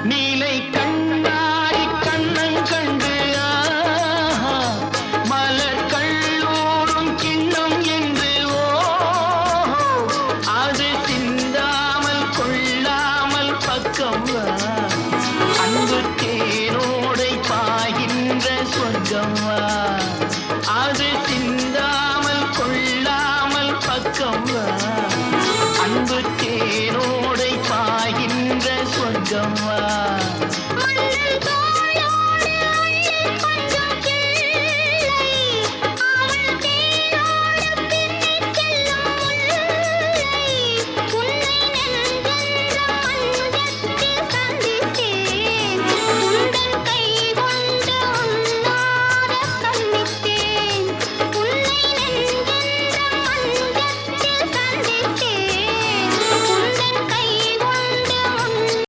நீலை கண்ணாடி கண்ணன் கண்டு மலர் கல்லூரும் கிண்ணம் என்று அது சிந்தாமல் கொள்ளாமல் பக்கம் அன்பு தேனோடை பாய்கின்ற சொர்க்கம் அது சிந்தாமல் கொள்ளாமல் பக்கம் அன்பு தேனோடை பாய்கின்ற சொர்க்கம்